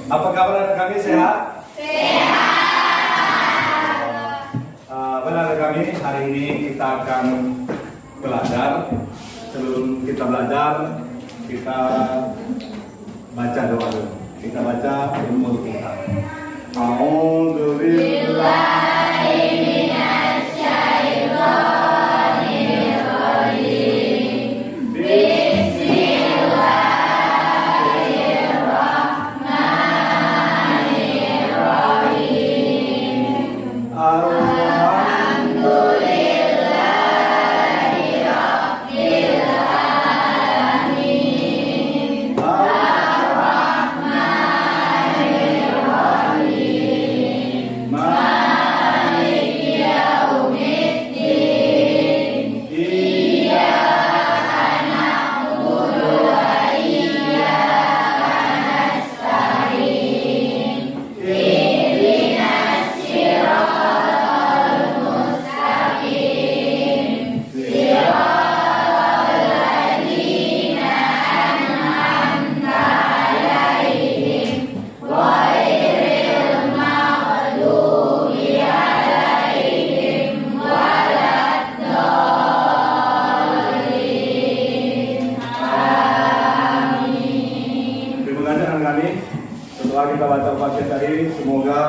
Apa kabar anak kami, sehat? Benar kami, hari ini kita akan belajar. Sebelum kita belajar, kita baca doa dulu. Kita baca ilmu kita. Setelah kita baca baca tadi, semoga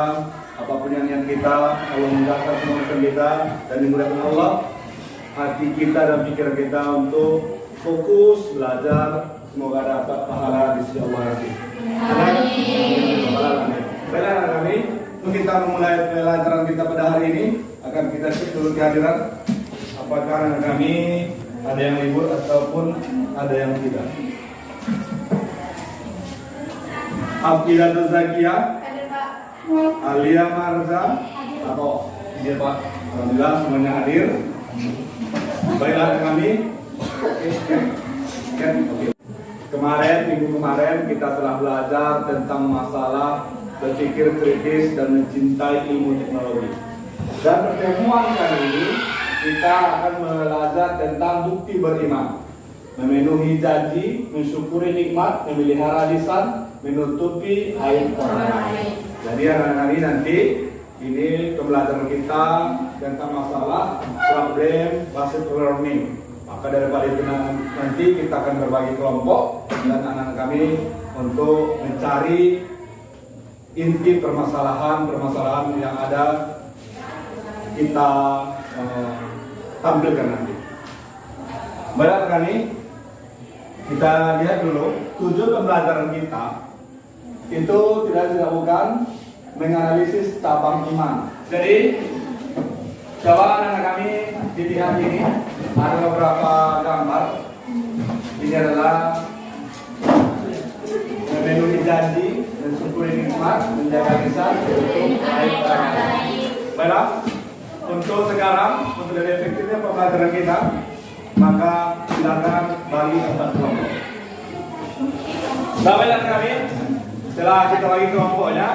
apapun yang kita, Allah memudahkan semua urusan kita dan dimudahkan Allah hati kita dan pikiran kita untuk fokus belajar. Semoga dapat pahala di sisi Allah nanti. Amin. Baiklah anak kami, untuk kita memulai pelajaran kita pada hari ini, akan kita cek dulu kehadiran. Apakah anak kami ada yang libur ataupun ada yang tidak? Afilatul Zakia, Alia Marza, atau dia Pak? Alhamdulillah semuanya hadir. Baiklah kami. Minggu kemarin kita telah belajar tentang masalah berpikir kritis dan mencintai ilmu teknologi. Dan pertemuan kali ini kita akan belajar tentang bukti beriman, memenuhi janji, mensyukuri nikmat, memelihara lisan, menutupi aib orang lain. Jadi anak-anak ini nanti ini pembelajaran kita tentang masalah problem based learning. Maka daripada itu nanti kita akan berbagi kelompok dan anak-anak kami untuk mencari inti permasalahan yang ada kita tampilkan nanti. Baik kami, kita lihat dulu tujuan pembelajaran kita itu tidak bukan menganalisis cabang iman. Jadi coba anak kami dilihat ini ada beberapa gambar. Ini adalah memenuhi janji, mensyukuri nikmat, menjaga lisan, untuk aib orang lain. Baiklah, untuk sekarang untuk lebih efektifnya pembelajaran kita, maka silakan bagi 4 kelompok. Baiklah kami. Setelah kita bagi kelompoknya,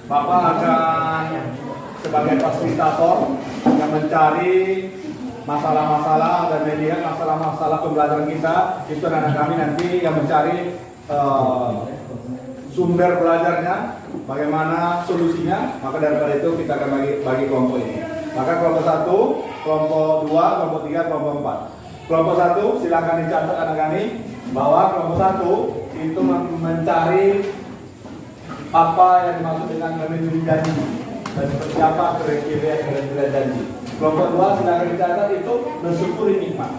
Bapak akan sebagai fasilitator yang mencari masalah-masalah dan melihat masalah-masalah pembelajaran kita. Itu anak kami nanti yang mencari sumber belajarnya, bagaimana solusinya. Maka daripada itu kita akan bagi kelompok ini. Maka kelompok 1, kelompok 2, kelompok 3, kelompok 4. Kelompok 1 silakan dicatat anak kami bahwa kelompok 1 itu mencari apa yang dimaksud dengan memenuhi janji dan seperti apa kriteria janji. Kelompok 2 silakan dicatat itu mensyukuri nikmat.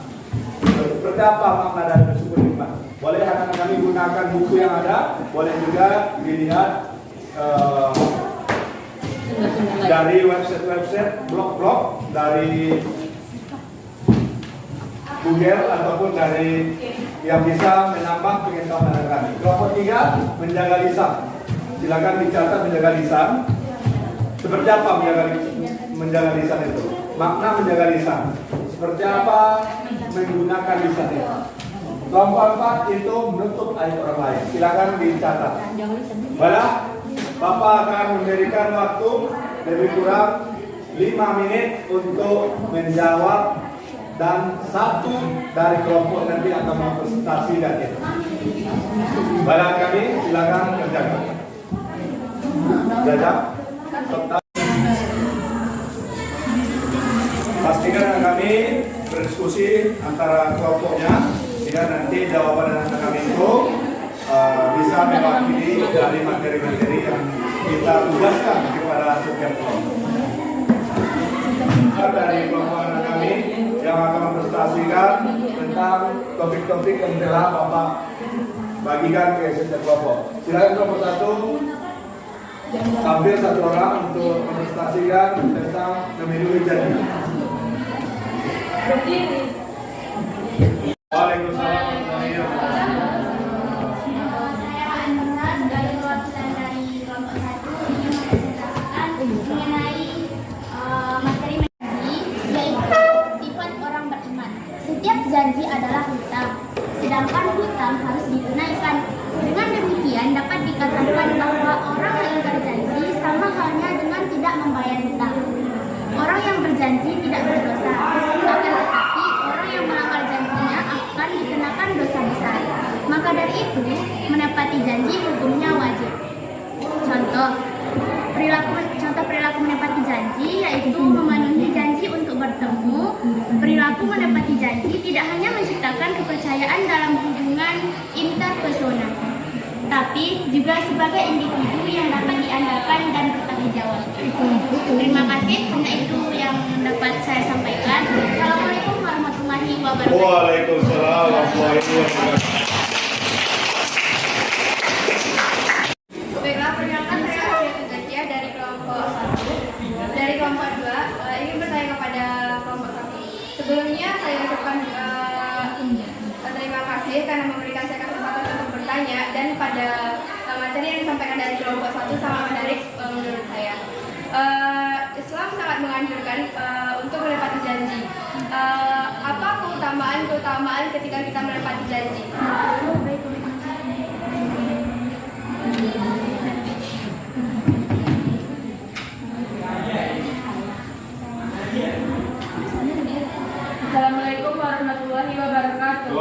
Seperti apa makna dari mensyukuri nikmat? Boleh anak-anak kami gunakan buku yang ada, boleh juga dilihat dari website, blog-blog dari Google ataupun dari yang bisa menambah pengetahuan anak kami. Kelompok 3 menjaga lisan. Silakan dicatat menjaga lisan. Seperti apa menjaga lisan itu? Makna menjaga lisan. Seperti apa menggunakan lisan itu? Kelompok 4 itu menutup aib orang lain. Silakan dicatat. Baiklah, Bapak akan memberikan waktu lebih kurang 5 menit untuk menjawab dan satu dari kelompok nanti akan mempresentasikan itu. Baiklah kami, silakan kerjakan. Jajak serta pastikan anak kami berdiskusi antara kelompoknya sehingga nanti jawaban anak kami itu bisa mewakili dari materi-materi yang kita tugaskan kepada setiap kelompok. Dari kelompok anak kami yang akan mempresentasikan tentang topik-topik yang telah Bapak bagikan ke setiap kelompok. Silakan kelompok satu ambil satu orang untuk mempresentasikan tentang memenuhi janji. Waalaikumsalam. Janji adalah hutang, sedangkan hutang harus ditunaikan. Dengan demikian dapat dikatakan bahwa orang yang berjanji sama halnya dengan tidak membayar hutang. Orang yang berjanji tidak berdosa, akan tetapi orang yang melanggar janjinya akan dikenakan dosa besar. Maka dari itu, menepati janji hukumnya wajib. Contoh perilaku menepati janji yaitu memenuhi janji untuk bertemu. Perilaku menepati janji tidak hanya menciptakan kepercayaan dalam hubungan interpersonal, tapi juga sebagai individu yang dapat diandalkan dan bertanggung jawab. Terima kasih, hanya itu yang dapat saya sampaikan. Assalamualaikum warahmatullahi wabarakatuh. Waalaikumsalam warahmatullahi wabarakatuh. Baiklah, perkenalkan saya Hadiah Zakia dari kelompok 1. Dari kelompok 2, ingin bertanya kepada kelompok 1. Sebelumnya saya ucapkan terima kasih karena memberikan saya kesempatan untuk bertanya, dan pada materi yang disampaikan dari kelompok 1 sangat menarik menurut saya. Islam sangat menganjurkan untuk menepati janji. Apa keutamaan ketika kita menepati janji? Assalamualaikum warahmatullahi wabarakatuh.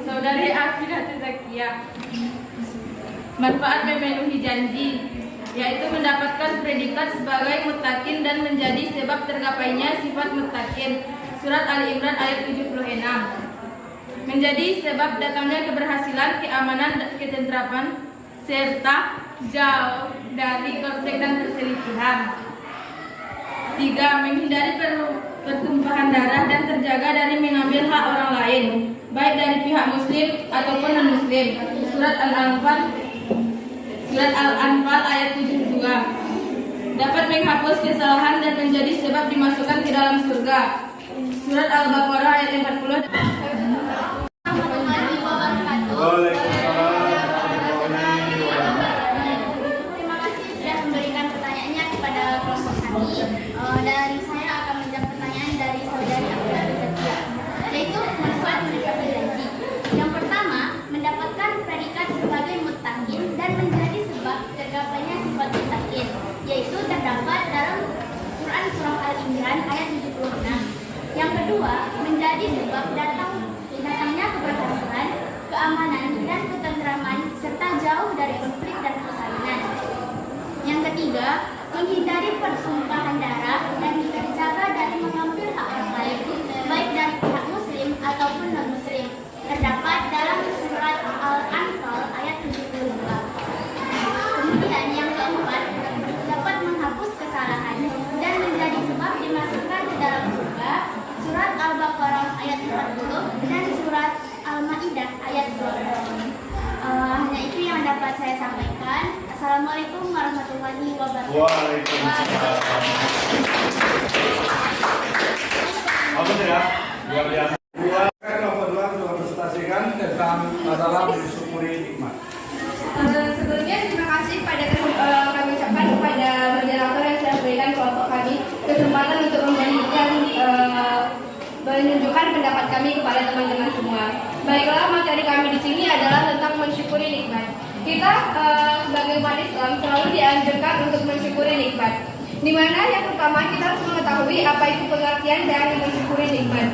Saudari Hadiah Zakia. Manfaat memenuhi janji yaitu mendapatkan predikat sebagai muttaqin dan menjadi sebab tergapainya sifat muttaqin. Surat Ali Imran ayat 76. Menjadi sebab datangnya keberhasilan, keamanan, ketentraman serta jauh dari konflik dan perselisihan. 3. Menghindari pertumpahan darah dan terjaga dari mengambil hak orang lain, baik dari pihak muslim ataupun non-muslim. Surat Al-Anfal ayat 72. Dapat menghapus kesalahan dan menjadi sebab dimasukkan ke dalam surga. Surat Al-Baqarah ayat 40. Terima kasih sudah memberikan pertanyaannya kepada kelompok kami. Dan saya akan menjawab pertanyaan dari saudari Hadiah Zakia, yaitu manfaat menepati janji. Yang pertama, mendapatkan predikat sebagai muttaqin dan menjadi sebab tergapainya sifat muttaqin, yaitu terdapat dalam Quran surah Al-Imran ayat 76. Yang kedua, menjadi sebab datangnya keberhasilan, keamanan dan ketentraman serta jauh dari konflik dan persalinan. Yang ketiga, menghindari pertumpahan darah dan terjaga dari mengambil hak orang lain, baik dari pihak muslim ataupun non-muslim. Terdapat dalam surat Al-Anfal ayat 72. Kemudian yang keempat, dapat menghapus kesalahan dan menjadi sebab dimasukkan ke dalam surga. Surat Al-Baqarah ayat 40 dan surat Al-Maidah ayat 12. Hanya itu yang dapat saya sampaikan. Assalamualaikum warahmatullahi wabarakatuh. Waalaikumsalam. Apa ya? Luar biasa. Kelompok 2 sudah presentasikan tentang masalah mensyukuri nikmat. Sebelumnya terima kasih pada kami ucapkan kepada moderator yang sudah berikan kelompok kami kesempatan untuk menunjukkan pendapat kami kepada teman-teman semua. Baiklah, materi kami di sini adalah tentang mensyukuri nikmat. Kita sebagai umat Islam selalu dianjurkan untuk mensyukuri nikmat. Di mana yang pertama kita harus mengetahui apa itu pengertian dari mensyukuri nikmat.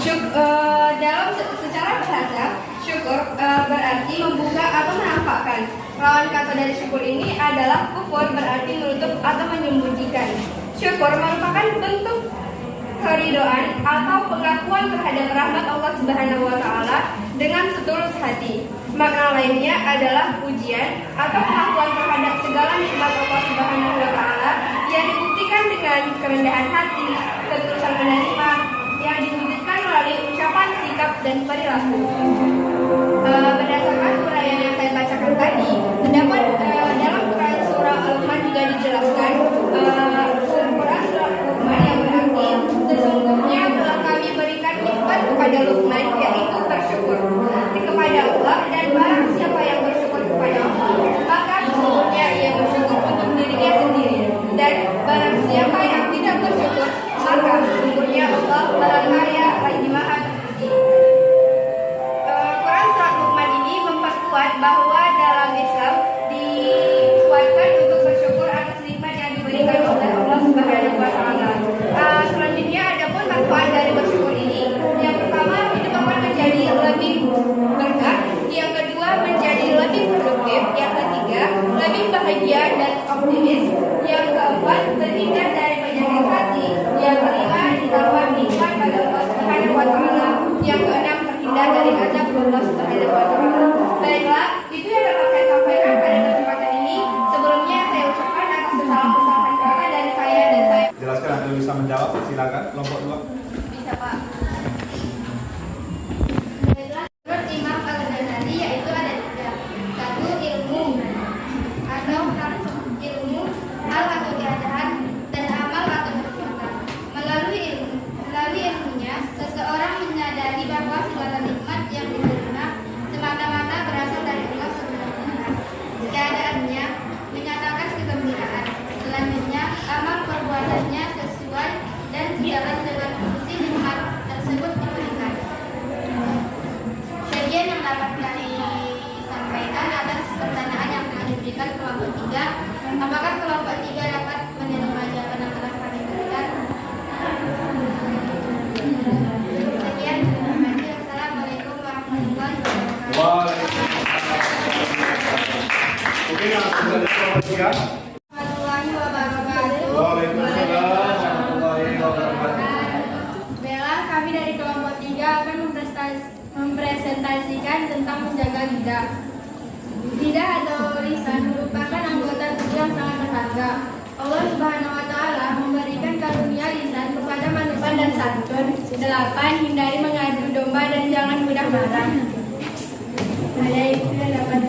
Secara bahasa, syukur berarti membuka atau menampakkan. Lawan kata dari syukur ini adalah kufur, berarti menutup atau menyembunyikan. Syukur merupakan bentuk keridoan atau pengakuan terhadap rahmat Allah Subhanahu wa taala dengan setulus hati. Makna lainnya adalah pujian atau pengakuan terhadap segala nikmat Allah Subhanahu wa taala yang dibuktikan dengan kerendahan hati, ketulusan menerima yang diwujudkan melalui ucapan, sikap, dan perilaku. Berdasarkan uraian yang saya bacakan tadi, terdapat dalam Quran surah Al-Luqman juga dijelaskan Quran surah Luqman yang berarti sesungguhnya telah kami berikan nikmat kepada Luqman, yaitu bersyukur kepada Allah, dan barang siapa yang bersyukur kepada Allah maka sesungguhnya ia bersyukur untuk dirinya sendiri, dan barang siapa yang tidak bersyukur maka sesungguhnya Allah Maha Kaya lagi Maha Tinggi. Quran surat Luqman ini memperkuat bahwa dalam Islam dikuatkan untuk bersyukur atas nikmat yang diberikan oleh Allah Subhanahu wa taala. Selanjutnya ada pun manfaat dari bersyukur ini. Yang pertama, hidup akan menjadi lebih berkah. Yang kedua, menjadi lebih produktif. Yang ketiga, lebih bahagia dan optimis. Yang keempat, terhindar dari penyakit hati. Yang kelima, ditambah nikmat pada Allah Subhanahu wa taala. Yang keenam, terhindar dari azab Allah Subhanahu wa taala. Baiklah, itu yang dapat saya sampaikan pada kesempatan ini. Sebelumnya saya ucapkan atas kesalahan kata dari saya dan saya. Jelaskan atau bisa menjawab, silakan kelompok 2. Bisa, Pak. Baiklah, menurut Imam Al-Ghazali yaitu ada 3. 1. Ilmu atau ilmu, hal atau keadaan, dan amal atau perbuatan. Melalui ilmunya, seseorang menyadari bahwa segala nikmat yang diterima semata-mata berasal dari Allah Subhanahu wa taala. Keadaannya menyatakan kegembiraan. Selanjutnya, amal perbuatannya sesuai dan sejalan dengan fungsi nikmat tersebut diberikan. Sekian yang dapat kami sampaikan atas pertanyaan yang telah diberikan kelompok 3. Apakah kelompok 3 dapat menerima jawaban yang telah kami berikan? Sekian, terima kasih. Assalamualaikum warahmatullahi wabarakatuh. Oke, langsung dari kelompok 3. Warahmatullahi wabarakatuh. Waalaikumsalam warahmatullahi wabarakatuh. Bella, kami dari kelompok 3 akan mempresentasikan tentang menjaga lidah. Lidah atau lisan merupakan anggota tubuh yang sangat berharga. Allah Subhanahu wa taala memberikan karunia lisan kepada manusia dan santun. 8. Hindari mengadu domba dan jangan mudah marah. Ada itu yang dapat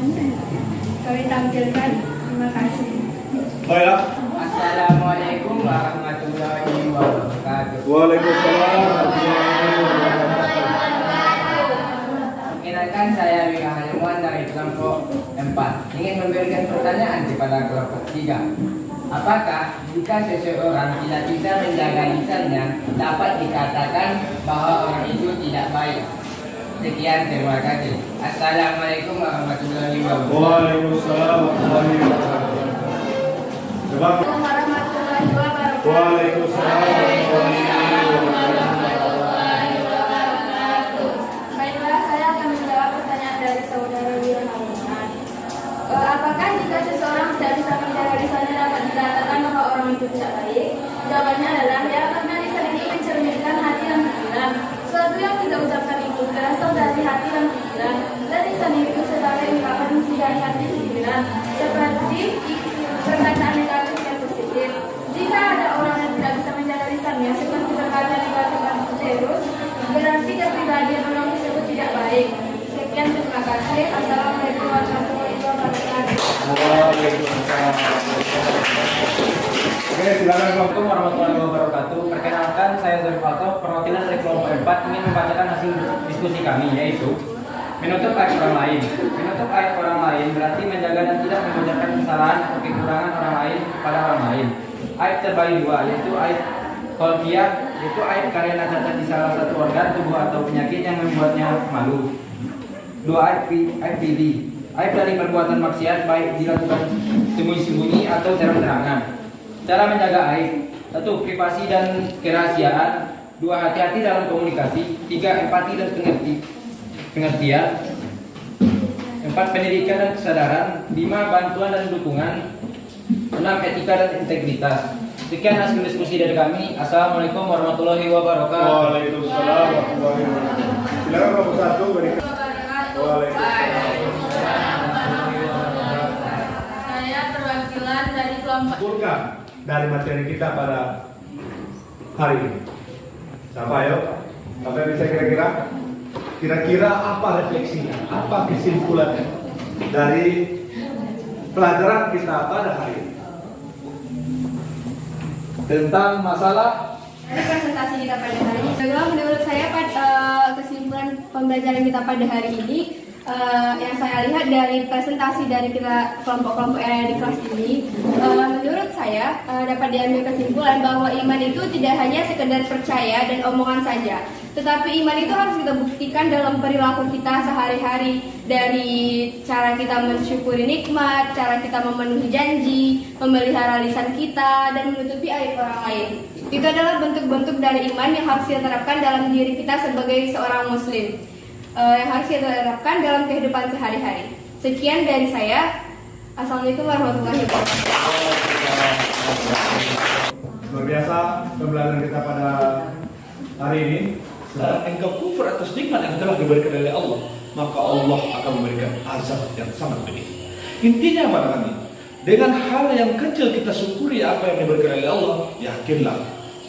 kami tampilkan. Terima kasih. Baiklah. Assalamualaikum warahmatullahi wabarakatuh. Waalaikumsalam warahmatullahi wabarakatuh. Perkenalkan, saya Wika Hayamuan dari kelompok 4. Ingin memberikan pertanyaan kepada kelompok 3. Apakah jika seseorang tidak bisa menjaga lisannya dapat dikatakan bahwa orang itu tidak baik? Sekian, terima kasih. Assalamualaikum warahmatullahi wabarakatuh. Waalaikumsalam warahmatullahi wabarakatuh. Coba. Warahmatullahi wabarakatuh. Waalaikumsalam warahmatullahi wabarakatuh. Baiklah, saya akan menjawab pertanyaan dari saudara Wirahman. Apakah jika seseorang tidak bisa menjaga lisannya dapat dikatakan bahwa orang itu tidak baik? Jawabannya adalah ya, karena lisan ini mencerminkan hati dan pikiran. Sesuatu yang kita ucapkan itu berasal dari hati dan pikiran, dan lisan itu sebagai ungkapan isi dari hati dan pikiran, seperti perkataan negatif yang positif. Jika ada orang yang tidak bisa menjaga lisannya, seperti berkata negatif dan terus, berarti kepribadian orang tersebut tidak baik. Sekian, terima kasih. Assalamualaikum warahmatullahi wabarakatuh. Waalaikumsalam. Oke, silakan kelompok. Assalamualaikum warahmatullahi wabarakatuh. Perkenalkan, saya Zarifato, perwakilan dari kelompok 4 ingin membacakan hasil diskusi kami, yaitu menutup aib orang lain. Menutup aib orang lain berarti menjaga dan tidak membocorkan kesalahan atau kekurangan orang lain pada orang lain. Aib terbagi 2, yaitu aib kolfiah, yaitu aib karena cacat di salah satu organ tubuh atau penyakit yang membuatnya malu. 2. Aib fidi, aib dari perbuatan maksiat baik dilakukan sembunyi-sembunyi atau terang-terangan. Cara menjaga aib, 1. Privasi dan kerahasiaan. 2. Hati-hati dalam komunikasi. 3. Empati dan pengertian. 4. Pendidikan dan kesadaran. 5. Bantuan dan dukungan. 6. Etika dan integritas. Sekian hasil diskusi dari kami. Assalamualaikum warahmatullahi wabarakatuh. Waalaikumsalam warahmatullahi wabarakatuh. Silakan kelompok 1 berikan. Saya perwakilan dari kelompok Simpulkan dari materi kita pada hari ini. Siapa ayo? Apa yang bisa kira-kira? Kira-kira apa refleksinya? Apa kesimpulannya dari pelajaran kita pada hari ini? Tentang masalah Dari presentasi kita pada hari ini, menurut saya kesimpulan pembelajaran kita pada hari ini yang saya lihat dari presentasi dari kita kelompok-kelompok yang ada di kelas ini, menurut saya dapat diambil kesimpulan bahwa iman itu tidak hanya sekedar percaya dan omongan saja, tetapi iman itu harus kita buktikan dalam perilaku kita sehari-hari, dari cara kita mensyukuri nikmat, cara kita memenuhi janji, memelihara lisan kita, dan menutupi aib orang lain. Itu adalah bentuk-bentuk dari iman yang harus kita terapkan dalam diri kita sebagai seorang muslim, yang harus kita terapkan dalam kehidupan sehari-hari. Sekian dari saya. Assalamualaikum warahmatullahi wabarakatuh. luar biasa pembelajaran kita pada hari ini. Setelah engkau kufur atas nikmat yang telah diberikan oleh Allah, maka Allah akan memberikan azab yang sangat pedih. Intinya apa kami? Dengan hal yang kecil kita syukuri apa yang diberikan oleh Allah, yakinlah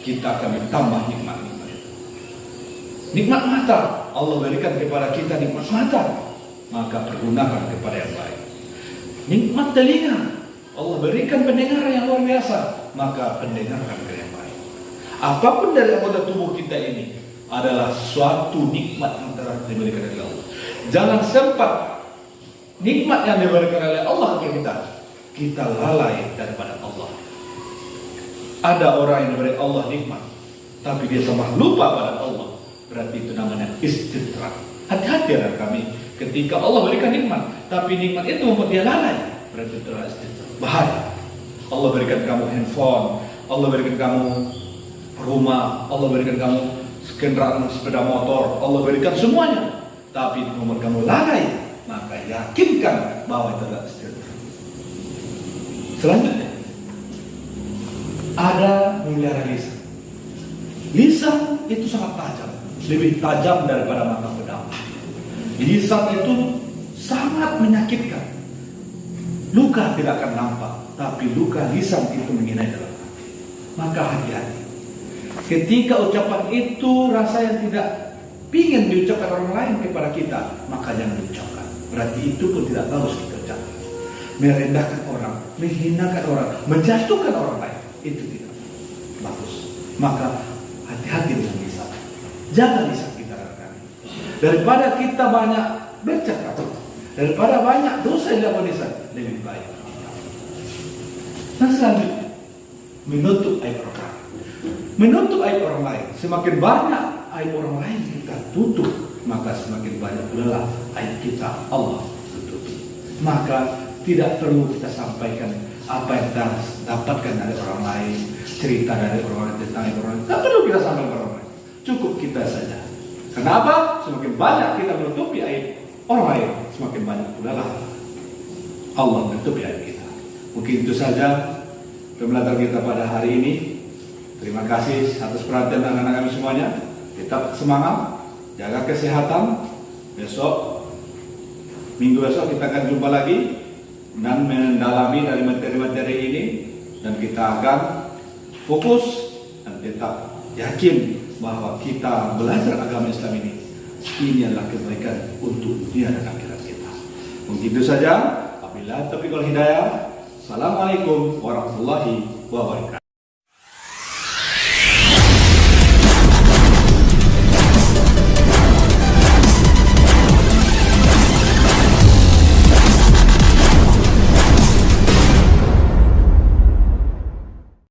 kita akan ditambah nikmat-nikmat itu. Nikmat mata, Allah berikan kepada kita nikmat mata, maka pergunakan kepada yang baik. Nikmat telinga, Allah berikan pendengaran yang luar biasa, maka pendengarkan ke yang baik. Apapun dari anggota tubuh kita ini adalah suatu nikmat yang telah diberikan oleh Allah. Jangan sempat nikmat yang diberikan oleh Allah ke kita lalai daripada Allah. Ada orang yang diberi Allah nikmat, tapi dia sama lupa pada Allah. Berarti itu namanya istidrak. Hati-hati anak kami, ketika Allah berikan nikmat, tapi nikmat itu membuat dia lalai, berarti itu adalah istidrak. Bahaya. Allah berikan kamu handphone, Allah berikan kamu rumah, Allah berikan kamu kendaraan sepeda motor, Allah berikan semuanya, tapi itu membuat kamu lalai, maka yakinkan bahwa itu adalah istidrak. Selanjutnya ada melihara lisan. Lisan itu sangat tajam, lebih tajam daripada mata pedang. Lisan itu sangat menyakitkan. Luka tidak akan nampak, tapi luka lisan itu menginai dalam hati. Maka hati-hati. Ketika ucapan itu rasa yang tidak ingin diucapkan orang lain kepada kita, maka jangan diucapkan. Berarti itu pun tidak bagus kita ucapkan. Merendahkan orang, menghinakan orang, menjatuhkan orang lain, itu tidak bagus. Maka hati-hati dengan lisan. Jaga lisan kita rekan. Daripada kita banyak bercakap, daripada banyak dosa yang dilakukan lisan, lebih baik. Nah selanjutnya, menutup aib orang lain. Menutup aib orang lain. Semakin banyak aib orang lain kita tutup, maka semakin banyak pula aib kita Allah tutup. Maka tidak perlu kita sampaikan apa yang kita dapatkan dari orang lain, cerita dari orang lain tentang orang lain. Tidak perlu kita sampaikan ke orang lain. Cukup kita saja. Kenapa? Semakin banyak kita menutupi aib orang lain, semakin banyak pula lah Allah menutupi aib kita. Mungkin itu saja pembelajaran kita pada hari ini. Terima kasih atas perhatian anak-anak kami semuanya. Tetap semangat, jaga kesehatan. Minggu besok kita akan jumpa lagi dan mendalami dari materi-materi ini, dan kita akan fokus dan tetap yakin bahwa kita belajar agama Islam ini adalah kebaikan untuk dunia dan akhirat kita. Mungkin itu saja. Wabillahi taufiq wal hidayah. Assalamualaikum warahmatullahi wabarakatuh.